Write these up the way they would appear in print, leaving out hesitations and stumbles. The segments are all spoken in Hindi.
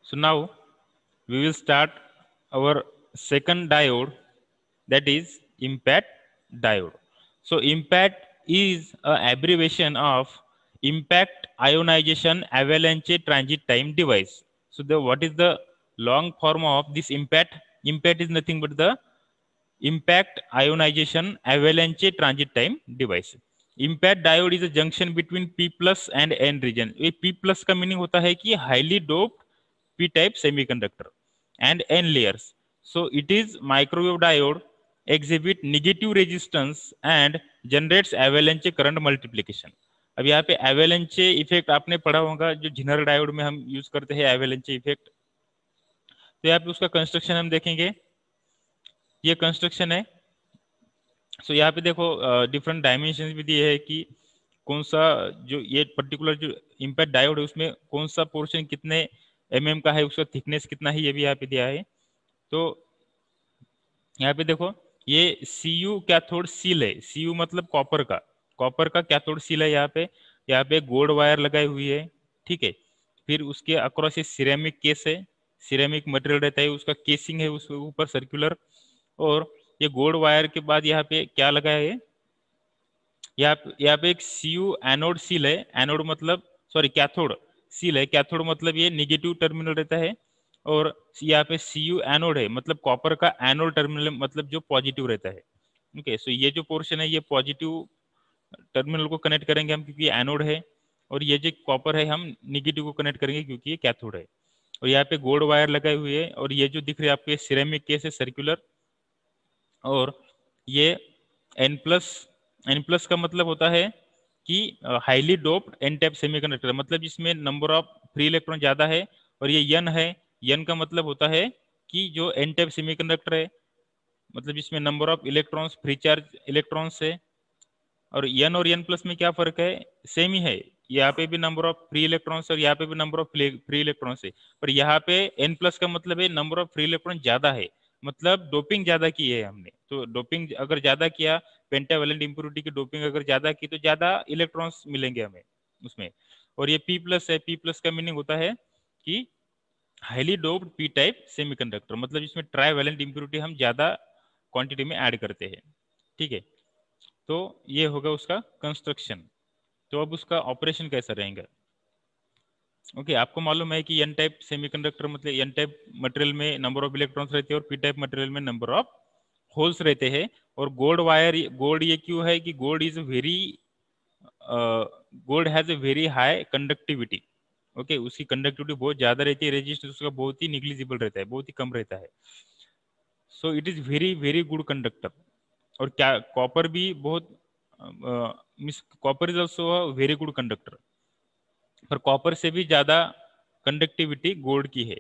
So now we will start our second diode, that is impact diode. So impact is a abbreviation of impact ionization avalanche transit time device. So the what is the long form of this impact? Impact is nothing but the impact ionization avalanche transit time device. Impact diode is a junction between P plus and N region. ये पी प्लस का मीनिंग होता है कि highly doped P type semiconductor and N layers. So it is microwave diode, exhibit negative resistance and generates avalanche current multiplication. अब यहाँ पे avalanche इफेक्ट आपने पढ़ा होगा, जो झिनर डायोड में हम यूज करते हैं avalanche इफेक्ट. तो यहाँ पे उसका कंस्ट्रक्शन हम देखेंगे. ये कंस्ट्रक्शन है. सो यहाँ पे देखो डिफरेंट डायमेंशन भी दिए है कि कौन सा जो ये पर्टिकुलर जो इम्पैक्ट डायोड है उसमें कौन सा पोर्शन कितने mm का है, उसका थिकनेस कितना है, ये भी यहाँ पे दिया है. तो यहाँ पे देखो ये Cu कैथोड सील है. Cu मतलब कॉपर का कैथोड सील है. यहाँ पे गोल्ड वायर लगाई हुई है. ठीक है. फिर उसके अक्रॉस ये सिरेमिक केस है, सिरेमिक मटेरियल रहता है, उसका केसिंग है उसके ऊपर सर्कुलर. और ये गोल्ड वायर के बाद यहाँ पे क्या लगा है, यहाँ पे एक Cu एनोड सील है. एनोड मतलब सॉरी कैथोड सील है. कैथोड मतलब ये निगेटिव टर्मिनल रहता है. और यहाँ पे Cu एनोड है, मतलब कॉपर का एनोड टर्मिनल मतलब जो पॉजिटिव रहता है. ओके. सो ये जो पोर्शन है ये पॉजिटिव टर्मिनल को कनेक्ट करेंगे हम क्योंकि ये एनोड है. और ये जो कॉपर है हम निगेटिव को कनेक्ट करेंगे क्योंकि ये कैथोड है. और यहाँ पे गोल्ड वायर लगाए हुए है. और ये जो दिख रहे हैं आपके सिरेमिक केस है सर्कुलर. और ये एन प्लस का मतलब होता है कि highly doped N type semiconductor, मतलब इसमें नंबर ऑफ फ्री इलेक्ट्रॉन ज्यादा है. और ये यन है. यन का मतलब होता है कि जो एन टाइप सेमीकंडक्टर है, मतलब इसमें number of electrons free charge electrons है. और एन और एन प्लस में क्या फर्क है, सेम ही है. यहाँ पे भी नंबर ऑफ फ्री इलेक्ट्रॉन्स और यहाँ पे भी नंबर ऑफ फ्री इलेक्ट्रॉन्स है. पर यहाँ पे एन प्लस का मतलब है नंबर ऑफ फ्री इलेक्ट्रॉन ज्यादा है, मतलब डोपिंग ज्यादा की है हमने. तो डोपिंग अगर ज्यादा किया, पेंटावेलेंट इंप्योरिटी की डोपिंग अगर ज्यादा की तो ज्यादा इलेक्ट्रॉन्स मिलेंगे हमें उसमें. और ये पी प्लस है. पी प्लस का मीनिंग होता है कि highly doped P type semiconductor, मतलब इसमें ट्राईवेलेंट इंप्योरिटी हम ज्यादा क्वांटिटी में ऐड करते हैं. ठीक है. तो ये होगा उसका कंस्ट्रक्शन. तो अब उसका ऑपरेशन कैसा रहेगा. ओके. आपको मालूम है कि एन टाइप सेमीकंडक्टर मतलब एन टाइप मटेरियल में नंबर ऑफ इलेक्ट्रॉन्स रहते हैं और पी टाइप मटेरियल में नंबर ऑफ होल्स रहते हैं. और गोल्ड वायर, गोल्ड ये क्यों है कि gold is very gold has a very high conductivity. Okay. उसकी कंडक्टिविटी बहुत ज्यादा रहती है, रेजिस्टेंस उसका बहुत ही निग्लिजिबल रहता है, बहुत ही कम रहता है. सो it is very very good conductor. और क्या कॉपर भी बहुत copper is also very good conductor, पर कॉपर से भी ज्यादा कंडक्टिविटी गोल्ड की है.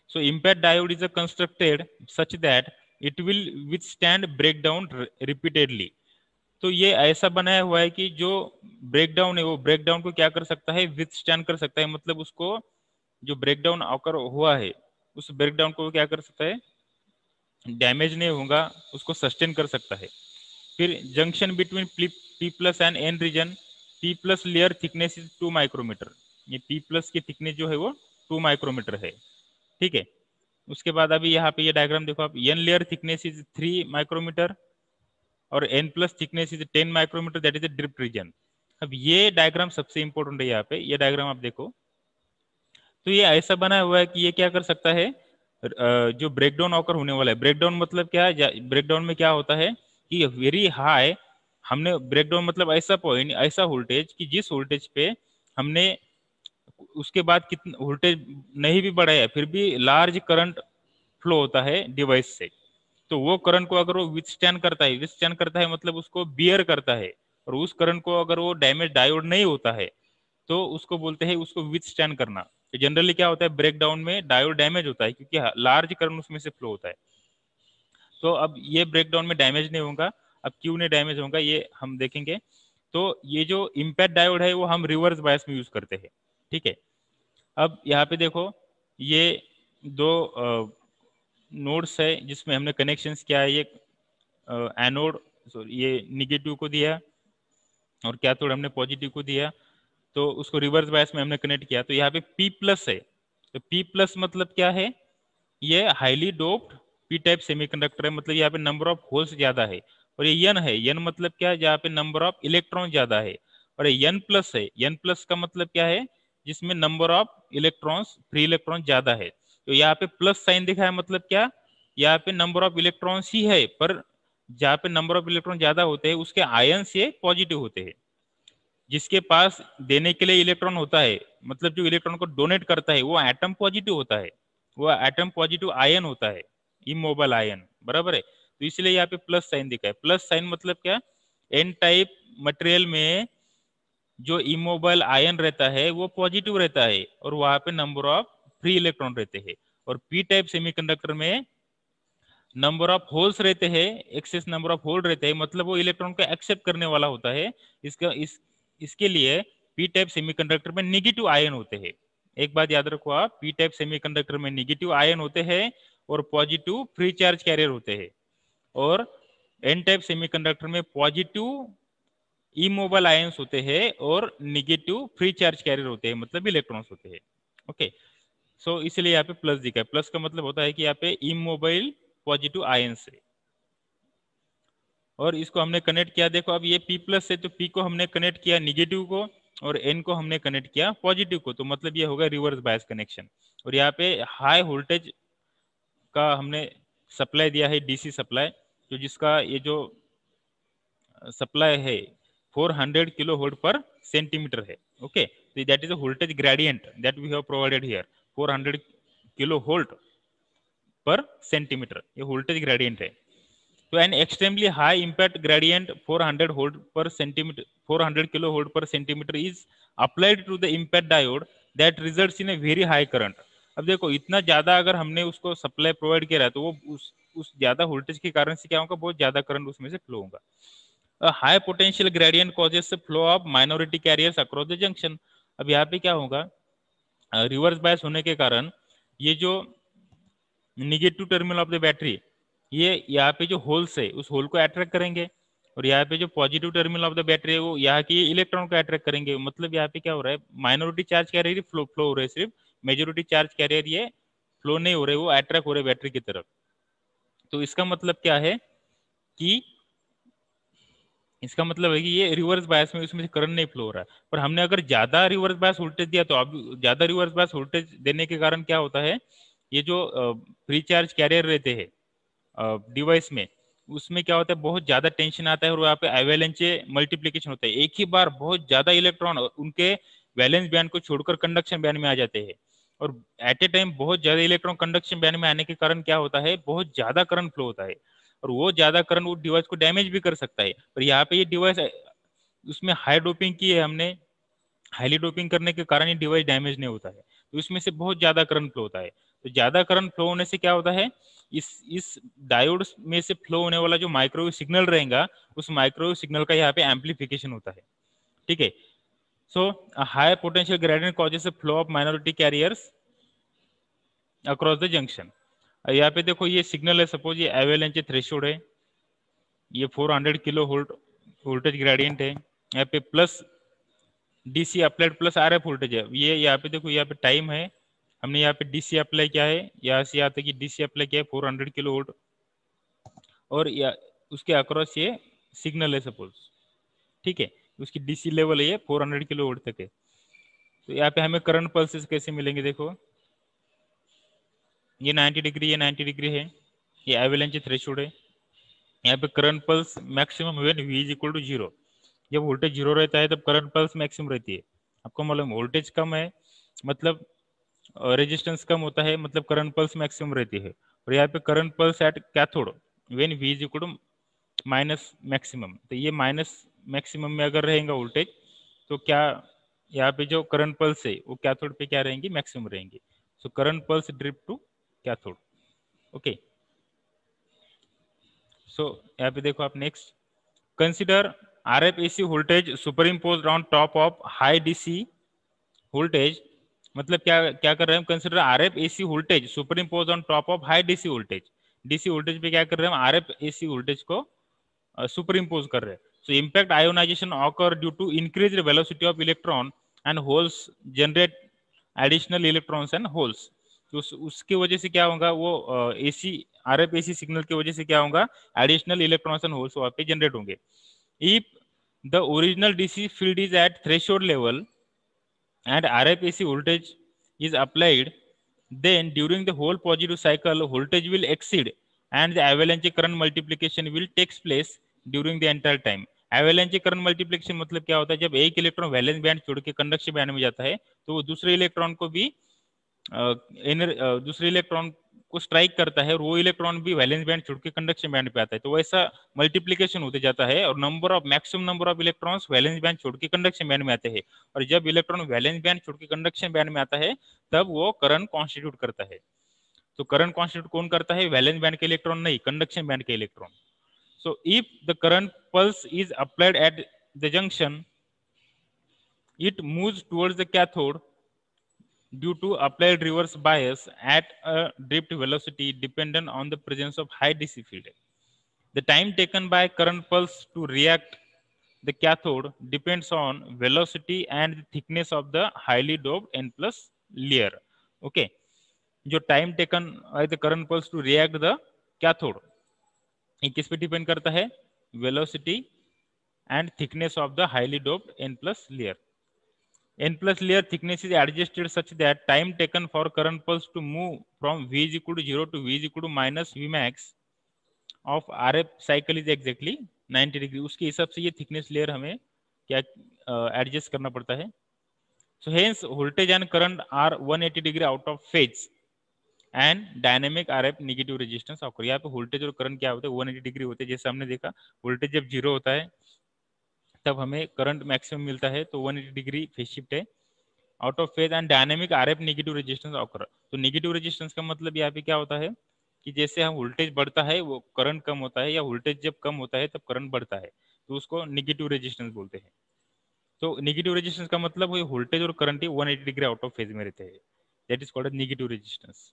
सो impact diode is constructed such that it will withstand breakdown repeatedly. तो ये ऐसा बनाया हुआ है कि जो ब्रेकडाउन है वो ब्रेकडाउन को क्या कर सकता है, विथस्टैंड कर सकता है. मतलब उसको जो ब्रेकडाउन आकर हुआ है उस ब्रेकडाउन को क्या कर सकता है, डैमेज नहीं होगा, उसको सस्टेन कर सकता है. फिर junction between P plus and N region. P plus layer thickness is 2 micrometer. ये पी प्लस की थिकनेस जो है वो 2 माइक्रोमीटर है. ठीक है. उसके बाद अभी यहाँ पे ये डायग्राम देखो आप, N layer thickness is 3 micrometer और N plus thickness is 10 micrometer, that is the drift region. अब ये डायग्राम सबसे इंपॉर्टेंट है. यहाँ पे ये डायग्राम आप देखो तो ये ऐसा बना हुआ है कि ये क्या कर सकता है, जो ब्रेकडाउन ऑकर होने वाला है. ब्रेकडाउन मतलब क्या है, ब्रेकडाउन में क्या होता है कि वेरी हाई, हमने ब्रेकडाउन मतलब ऐसा पॉइंट, ऐसा वोल्टेज कि जिस वोल्टेज पे हमने उसके बाद कितना वोल्टेज नहीं भी बढ़ाया फिर भी लार्ज करंट फ्लो होता है डिवाइस से. तो वो करंट को अगर वो विथस्टैंड करता है मतलब उसको बियर करता है. और उस करंट को अगर वो डैमेज डायोड नहीं होता है तो उसको बोलते हैं उसको विथस्टैंड करना. जनरली क्या होता है, ब्रेक डाउन में डायोड डैमेज होता है क्योंकि लार्ज करंट उसमें से फ्लो होता है. तो अब ये ब्रेक डाउन में डैमेज नहीं होगा. अब क्यों नहीं डैमेज होगा ये हम देखेंगे. तो ये जो इम्पैक्ट डायोड है वो हम रिवर्स बायस में यूज करते हैं. ठीक है. अब यहाँ पे देखो ये दो नोड्स है जिसमें हमने कनेक्शंस किया है. ये एनोड सॉरी ये निगेटिव को दिया और कैथोड हमने पॉजिटिव को दिया. तो उसको रिवर्स बायस में हमने कनेक्ट किया. तो यहाँ पे P प्लस है. तो P प्लस मतलब क्या है, ये highly doped P type semiconductor है, मतलब यहाँ पे नंबर ऑफ होल्स ज्यादा है। और ये एन है, एन मतलब क्या है, जहाँ पे नंबर ऑफ इलेक्ट्रॉन ज्यादा है। और ये एन प्लस है, एन प्लस का मतलब क्या है, जिसमें number of electrons free electron ज्यादा है। तो यहाँ पे प्लस साइन दिखा है, मतलब क्या, यहाँ पे नंबर ऑफ इलेक्ट्रॉन्स ही है, पर जहाँ पे नंबर ऑफ इलेक्ट्रॉन ज्यादा होते हैं उसके आयन से पॉजिटिव होते हैं। जिसके पास देने के लिए इलेक्ट्रॉन होता है, मतलब जो इलेक्ट्रॉन को डोनेट करता है, वो एटम पॉजिटिव होता है, वो एटम पॉजिटिव आयन होता है, इमोबाइल आयन, बराबर है। तो इसलिए यहाँ पे प्लस साइन दिखा है। प्लस साइन मतलब क्या, एन टाइप मटेरियल में जो इमोबाइल आयन रहता है वो पॉजिटिव रहता है, और वहां पे नंबर ऑफ फ्री इलेक्ट्रॉन रहते हैं। और पी टाइप सेमीकंडक्टर में नंबर ऑफ होल्स रहते हैं, एक्सेस नंबर ऑफ होल रहते हैं, मतलब वो इलेक्ट्रॉन को एक्सेप्ट करने वाला होता है। इसके लिए पी टाइप सेमीकंडक्टर में निगेटिव आयन होते हैं। एक बात याद रखो आप, पी टाइप सेमीकंडक्टर में निगेटिव आयन होते हैं और पॉजिटिव फ्री चार्ज कैरियर होते हैं। और एन टाइप सेमीकंडक्टर में पॉजिटिव इमोबाइल आयंस होते हैं और निगेटिव फ्री चार्ज कैरियर होते हैं, मतलब इलेक्ट्रॉन्स होते हैं। ओके, सो इसलिए यहाँ पे प्लस दिखा है। प्लस का मतलब होता है कि यहाँ पे इमोबाइल पॉजिटिव आयंस है। और इसको हमने कनेक्ट किया, देखो अब ये P प्लस है, तो P को हमने कनेक्ट किया निगेटिव को, और N को हमने कनेक्ट किया पॉजिटिव को, तो मतलब ये होगा रिवर्स बायस कनेक्शन। और यहाँ पे हाई वोल्टेज का हमने सप्लाई दिया है, डीसी सप्लाई, तो जिसका ये जो सप्लाई है 400 किलो वोल्ट पर सेंटीमीटर है। ओके, तो that is a voltage gradient that we have provided here, 400 kilo volt per centimeter, ये वोल्टेज ग्रेडियंट है। तो an extremely high impact gradient 400 volt per centimeter, 400 kilo volt per centimeter is applied to the impact diode that results in a very high current. अब देखो इतना ज्यादा अगर हमने उसको सप्लाई प्रोवाइड किया है, तो वो उस ज्यादा वोल्टेज के कारण से क्या होगा, बहुत ज्यादा करंट उसमें से फ्लो होगा। A high potential gradient causes the flow of minority carriers across the junction। अब यहाँ पे क्या होगा, रिवर्स बायस होने के कारण ये जो negative terminal of the battery, ये यहाँ पे जो होल्स है उस होल को अट्रैक्ट करेंगे, और यहाँ पे जो positive terminal of the battery है वो यहाँ के इलेक्ट्रॉन को अट्रैक्ट करेंगे। मतलब यहाँ पे क्या हो रहा है, माइनॉरिटी चार्ज कैरियर फ्लो हो रहे हैं सिर्फ, मेजोरिटी चार्ज कैरियर ये फ्लो नहीं हो रहे, वो अट्रैक्ट हो रहे बैटरी की तरफ। तो इसका मतलब क्या है कि, इसका मतलब है कि ये रिवर्स बायस में उसमें से करंट नहीं फ्लो हो रहा है। पर हमने अगर ज्यादा रिवर्स बायस वोल्टेज दिया, तो अब ज्यादा रिवर्स बायस वोल्टेज देने के कारण क्या होता है, ये जो फ्री चार्ज कैरियर रहते हैं डिवाइस में, उसमें क्या होता है, बहुत ज्यादा टेंशन आता है, और वहाँ पे एवेलेंच मल्टीप्लीकेशन होता है। एक ही बार बहुत ज्यादा इलेक्ट्रॉन उनके वैलेंस बैंड को छोड़कर कंडक्शन बैंड में आ जाते हैं। और एट ए टाइम बहुत ज्यादा इलेक्ट्रॉन कंडक्शन बैंड में आने के कारण क्या होता है, बहुत ज्यादा करंट फ्लो होता है, और वो ज्यादा करंट वो डिवाइस को डैमेज भी कर सकता है। पर यहाँ पे ये डिवाइस उसमें हाई डोपिंग की है हमने, हाईली डोपिंग करने के कारण ये डिवाइस डैमेज नहीं होता है, तो इसमें से बहुत ज्यादा करंट फ्लो होता है। तो ज्यादा करंट फ्लो होने से क्या होता है, इस डायोड में से फ्लो होने वाला जो माइक्रोवेव सिग्नल रहेगा, उस माइक्रोवेव सिग्नल का यहाँ पे एम्पलीफिकेशन होता है। ठीक है, so high potential gradient causes flow of minority carriers across the junction. यहाँ पे देखो ये सिग्नल है, सपोज ये एवेलेंच थ्रेशोल्ड है, ये 400 किलो वोल्ट वोल्टेज ग्रेडियंट है, यहाँ पे plus DC applied plus RF voltage है। ये यहाँ पे देखो, यहाँ पे टाइम है, हमने यहाँ पे डीसी अप्लाई किया है, यहाँ से यहाँ तक कि डीसी अप्लाई किया है 400 किलो वोल्ट, और या उसके अक्रॉस ये सिग्नल है सपोज, ठीक है, उसकी डीसी लेवल है ये 400 किलो वोल्ट तक है। तो यहाँ पे हमें करंट पल्सेस कैसे मिलेंगे, देखो ये 90 डिग्री, ये 90 डिग्री है, ये एवेलेंच थ्रेशोल्ड है। यहाँ पे current pulse maximum when v is equal to 0, जब वोल्टेज 0 रहता है तब करंट पल्स मैक्सिमम रहती है। आपको मालूम वोल्टेज कम है मतलब रेजिस्टेंस कम होता है, मतलब करंट पल्स मैक्सिमम रहती है। और यहाँ पे current pulse at cathode when v is equal to minus maximum, तो ये माइनस मैक्सिमम में अगर रहेगा वोल्टेज, तो क्या यहाँ पे जो करंट पल्स है वो कैथोड पे क्या रहेंगी, मैक्सिमम रहेंगी। So current pulse drift to cathode. Okay, so यहाँ पे देखो आप next, consider RF AC voltage superimpose on top of high DC voltage. मतलब क्या क्या कर रहे हैं हम, consider RF AC voltage superimpose on top of high DC voltage. DC voltage पे क्या कर रहे हैं हम, RF AC वोल्टेज को सुपर इम्पोज कर रहे हैं। So impact ionization occur due to increase velocity of electron and holes generate additional electrons and holes. तो उसकी वजह से क्या होगा, वो एसी आरएफ एसी सिग्नल की वजह से क्या होगा, एडिशनल इलेक्ट्रॉन्स एंड होल्स वहां पे जनरेट होंगे। If the original DC field is at threshold level and RF AC voltage is applied, then during the whole positive cycle voltage will exceed and the avalanche current multiplication will takes place during the entire time. avalanche current multiplication मतलब क्या होता है, जब एक इलेक्ट्रॉन वैलेंस बैंड छोड़ के कंडक्शन बैंड में जाता है तो वो दूसरे इलेक्ट्रॉन को भी दूसरे इलेक्ट्रॉन को स्ट्राइक करता है और वो इलेक्ट्रॉन भी वैलेंस बैंड छोड़ के कंडक्शन बैंड पे आता है। तो वैसा मल्टीप्लीकेशन होते जाता है और maximum number of electrons valence band छोड़ के कंडक्शन बैंड में आते हैं। और जब इलेक्ट्रॉन वैलेंस बैंड छोड़ के कंडक्शन बैंड में आता है तब वो करंट कॉन्स्टिट्यूट करता है। तो करंट कॉन्स्टिट्यूट कौन करता है, वैलेंस बैंड के इलेक्ट्रॉन नहीं, कंडक्शन बैंड के electron. So if the current pulse is applied at the junction, it moves towards the cathode due to applied reverse bias at a drift velocity dependent on the presence of high DC field. The time taken by current pulse to react the cathode depends on velocity and the thickness of the highly doped N plus layer. Okay, जो time taken by the current pulse to react the cathode ये किस पे डिपेंड करता है, velocity and thickness of the highly doped N plus layer. N plus layer thickness is adjusted such that time taken for current pulse to move from V is equal to 0 to V is equal to minus V max of RF cycle is exactly 90 degree. उसके हिसाब से ये थिकनेस लेयर हमें क्या एडजस्ट करना पड़ता है। So hence voltage and current are 180 degree out of phase and dynamic RF negative resistance occur. यहाँ पे वोल्टेज और करंट क्या होते हैं, 180 डिग्री होते हैं। जैसे हमने देखा वोल्टेज जब 0 होता है तब हमें करंट मैक्सिमम मिलता है, तो 180 डिग्री फेज शिफ्ट है out of phase and dynamic RF negative resistance occur. तो नेगेटिव रेजिस्टेंस का मतलब यहाँ पे क्या होता है कि जैसे हम वोल्टेज बढ़ता है वो करंट कम होता है, या वोल्टेज जब कम होता है तब करंट बढ़ता है, तो उसको नेगेटिव रेजिस्टेंस बोलते हैं। तो नेगेटिव रेजिस्टेंस का मतलब वो वोल्टेज और current he 180 degree out of phase में रहते हैं, that is called negative resistance.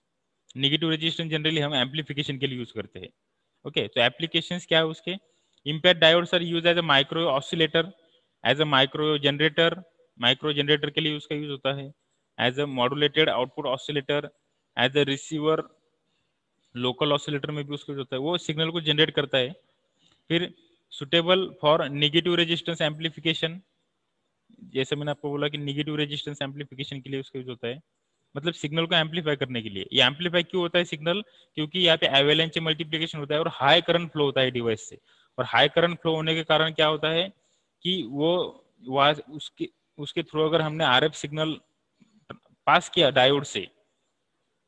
Negative resistance generally हम एम्पलीफिकेशन के लिए यूज करते हैं। ओके, तो एप्लीकेशंस क्या है उसके, impact diodes are used as a micro oscillator, as a micro generator के लिए उसका यूज होता है, as a modulated output oscillator, as a receiver local oscillator में भी उसका यूज होता है, वो सिग्नल को जनरेट करता है। फिर suitable for negative resistance amplification, जैसे मैंने आपको बोला कि नेगेटिव रेजिस्टेंस एम्पलीफिकेशन के लिए उसका यूज होता है, मतलब सिग्नल को एम्पलीफाई करने के लिए। ये एम्पलीफाई क्यों होता है सिग्नल, क्योंकि यहाँ पे एवेलेंच मल्टीप्लिकेशन होता है और हाई करंट फ्लो होता है डिवाइस से, और हाई करंट फ्लो होने के कारण क्या होता है कि वो उसके थ्रू अगर हमने RF सिग्नल पास किया डायोड से,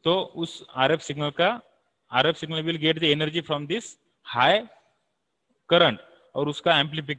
तो उस RF signal will get the energy from this high current और उसका एम्पलीफिकेशन